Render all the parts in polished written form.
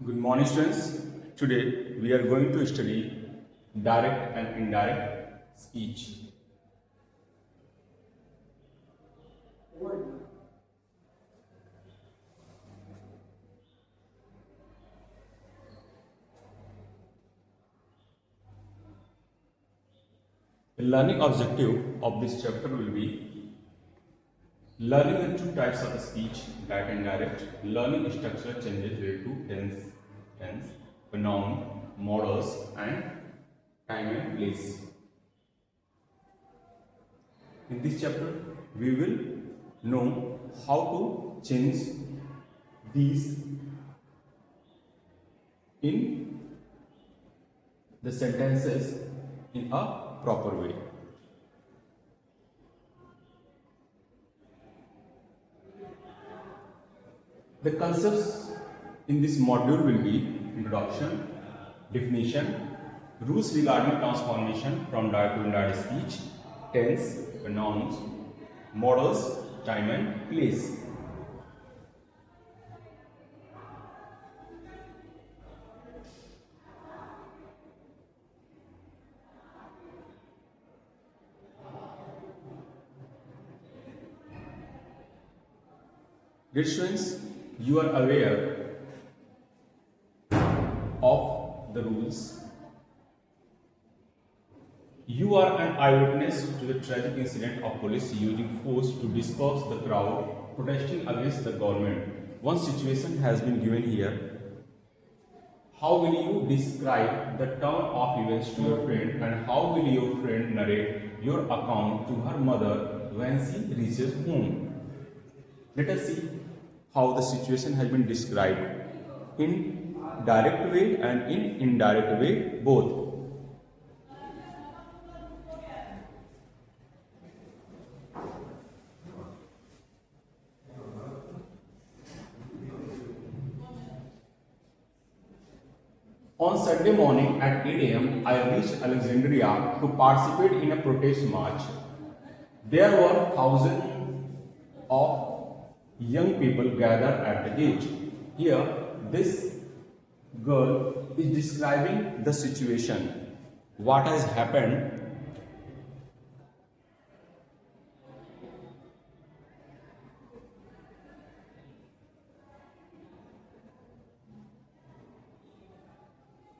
Good morning, students. Today we are going to study direct and indirect speech. The learning objective of this chapter will be learning the two types of speech, direct and indirect, learning structural changes related to tense, pronoun, modals, and time and place. In this chapter, we will know how to change these in the sentences in a proper way. The concepts in this module will be introduction, definition, rules regarding transformation from direct to indirect speech, tense, pronouns, modals, time and place. Dear students, you are aware of the rules. You are an eyewitness to the tragic incident of police using force to disperse the crowd protesting against the government. One situation has been given here. How will you describe the turn of events to your friend, and how will your friend narrate your account to her mother when she reaches home? Let us see how the situation has been described in direct way and in indirect way both. On Sunday morning at 8 a.m., I reached Alexandria to participate in a protest march. There were thousands of young people gathered at the gate. Here, this girl is describing the situation. What has happened?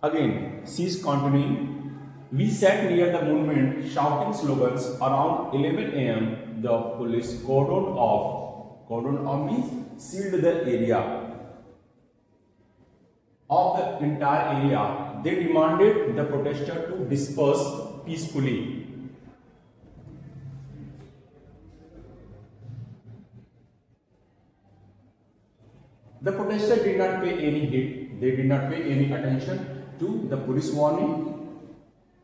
Again, she is continuing. We sat near the monument shouting slogans. Around 11 a.m., the police cordoned off. Cordoned off means sealed the area of the entire area. They demanded the protester to disperse peacefully. The protester did not pay any heed. They did not pay any attention to the police warning.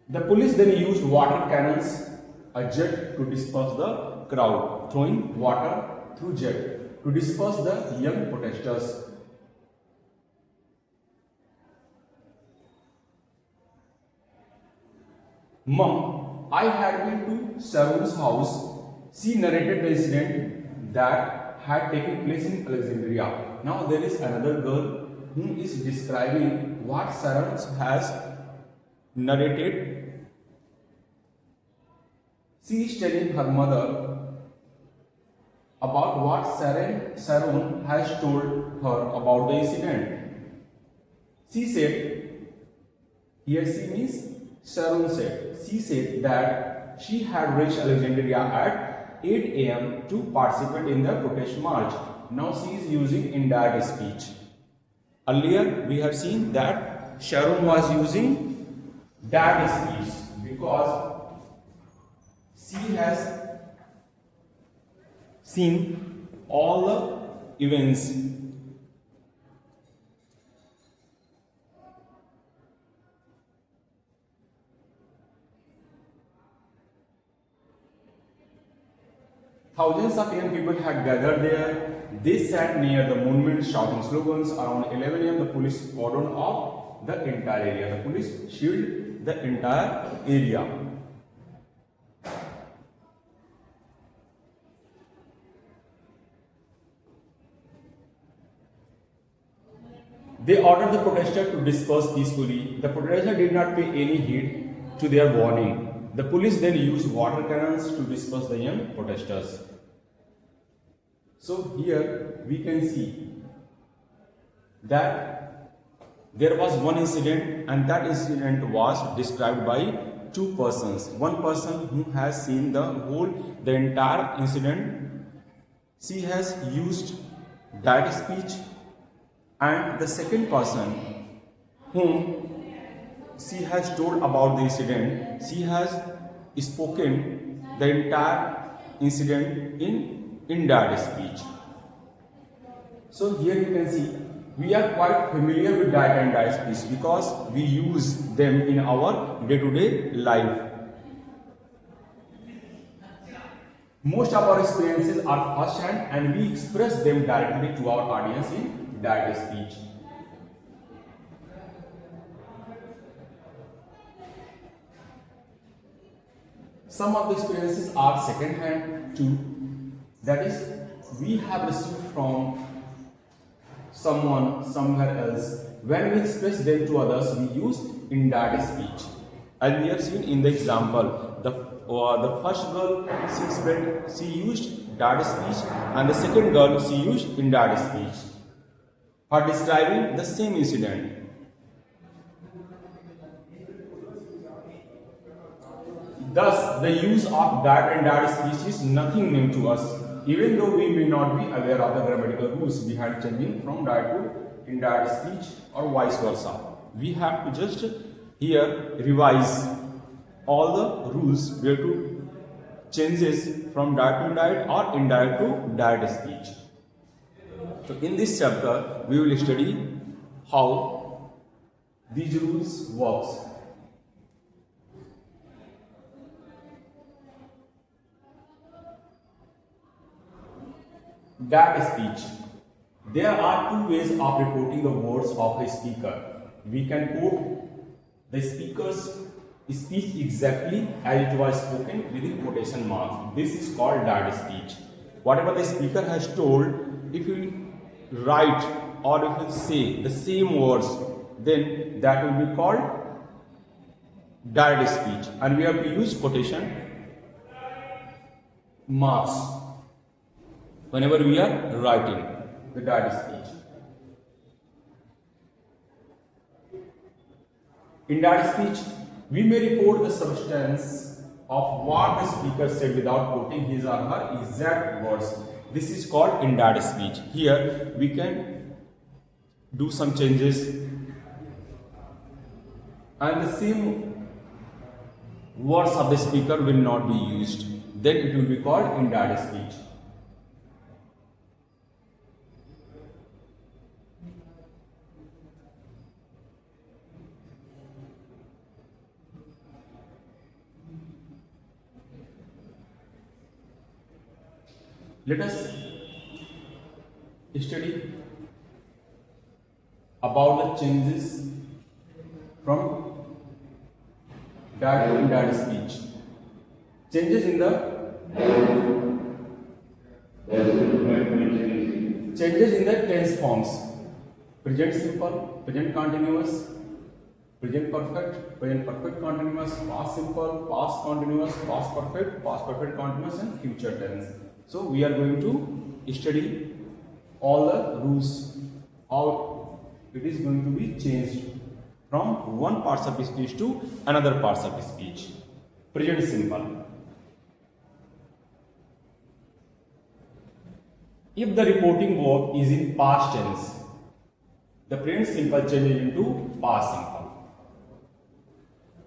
The police then used water cannons, a jet, to disperse the crowd, throwing water through jet to disperse the young protesters. Mom, I had been to Sarun's house. She narrated the incident that had taken place in Alexandria. Now there is another girl who is describing what Sarun has narrated. She is telling her mother about what Sarun has told her about the incident. She said, here she means Sarun said, she said that she had reached Alexandria at 8 a.m. to participate in the protest march. Now she is using indirect speech. Earlier we have seen that Sharon was using direct speech because she has seen all the events. Thousands of young people had gathered there. They sat near the monument shouting slogans. Around 11 a.m., the police cordoned off the entire area. The police shielded the entire area. They ordered the protester to disperse peacefully. The protester did not pay any heed to their warning. The police then used water cannons to disperse the young protesters. So here we can see that there was one incident, and that incident was described by two persons. One person who has seen the entire incident, she has used that speech, and the second person whom she has told about the incident, she has spoken the entire incident in indirect speech. So here you can see we are quite familiar with that indirect speech because we use them in our day-to-day life. Most of our experiences are first-hand and we express them directly to our audience in direct speech. Some of the experiences are second-hand too. That is, we have received from someone somewhere else. When we express them to others, we use indirect speech. And we have seen in the example, the first girl she used direct speech, and the second girl she used indirect speech for describing the same incident. Thus, the use of direct and indirect speech is nothing new to us, even though we may not be aware of the grammatical rules behind changing from direct to indirect speech or vice versa. We have to just here revise all the rules where to changes from direct to indirect or indirect to direct speech. So in this chapter, we will study how these rules works. Direct speech. There are two ways of reporting the words of a speaker. We can quote the speaker's speech exactly as it was spoken within quotation marks. This is called direct speech. Whatever the speaker has told, if you write or if you say the same words, then that will be called direct speech. And we have to use quotation marks whenever we are writing the direct speech. In direct speech, we may report the substance of what the speaker said without quoting his or her exact words. This is called indirect speech. Here we can do some changes and the same words of the speaker will not be used. Then it will be called indirect speech. Let us study about the changes from direct to indirect speech. Changes in the tense forms: present simple, present continuous, present perfect continuous, past simple, past continuous, past perfect continuous, and future tense. So we are going to study all the rules, how it is going to be changed from one part of speech to another part of speech. Present simple. If the reporting verb is in past tense, the present simple changes into past simple.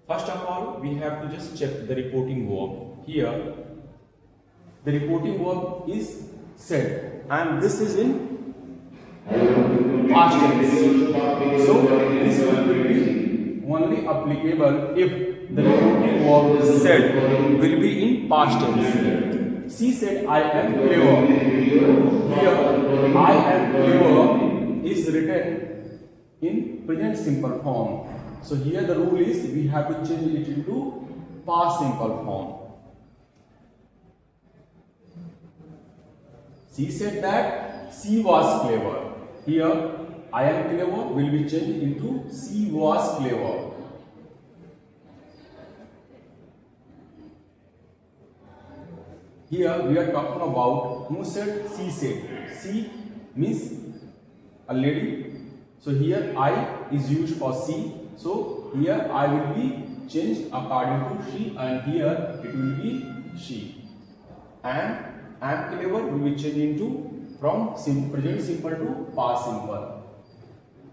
First of all, we have to just check the reporting verb. Here, the reporting verb is said, and this is in past tense. So this will be only applicable if the reporting verb is said will be in past tense. She said, "I am clever." Here, "I am clever" is written in present simple form. So here the rule is we have to change it into past simple form. She said that she was clever. Here I am clever will be changed into she was clever. Here we are talking about who said, she said. She means a lady. So here I is used for she. So here I will be changed according to she, and here it will be she. And am clever will be changed into from present simple to past simple.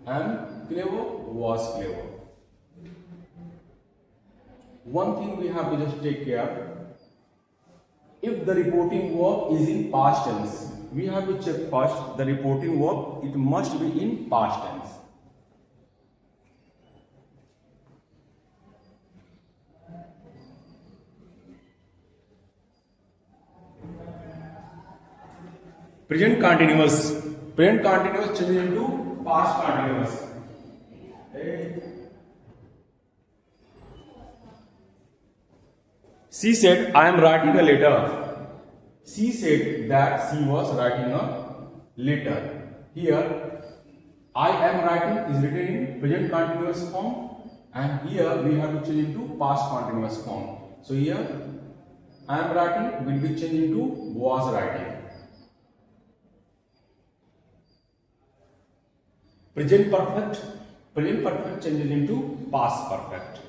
Am clever was clever. One thing we have to just take care. If the reporting verb is in past tense, we have to check first the reporting verb, it must be in past tense. Present continuous changes into past continuous. She said, I am writing a letter. She said that she was writing a letter. Here, I am writing is written in present continuous form, and here we have to change into past continuous form. So here, I am writing will be changed into was writing. Present perfect changes into past perfect.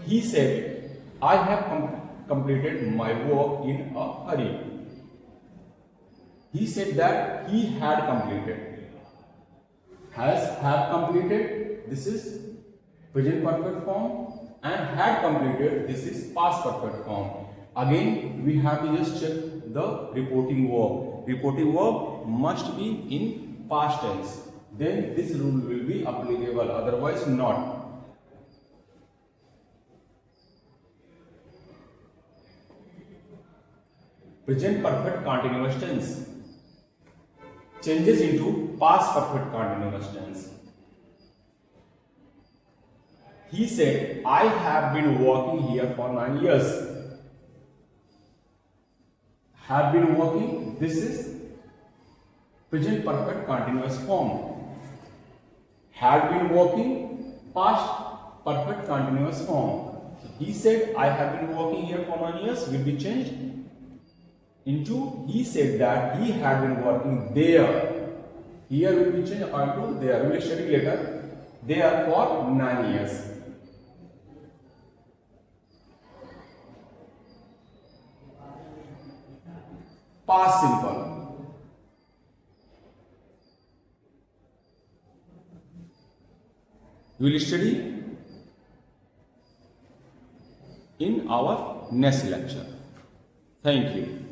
He said, I have completed my work in a hurry. He said that he had completed. Have completed, this is present perfect form, and had completed, this is past perfect form. Again, we have to just check the reporting verb. Reporting verb must be in past tense. Then this rule will be applicable, otherwise not. Present perfect continuous tense changes into past perfect continuous tense. He said, I have been working here for 9 years. Have been working, this is present perfect continuous form. Had been working, past perfect continuous form. So he said, I have been working here for 9 years will be changed into he said that he had been working there. Here will be changed according to there. We will study later. There for 9 years. Past simple. We will study in our next lecture. Thank you.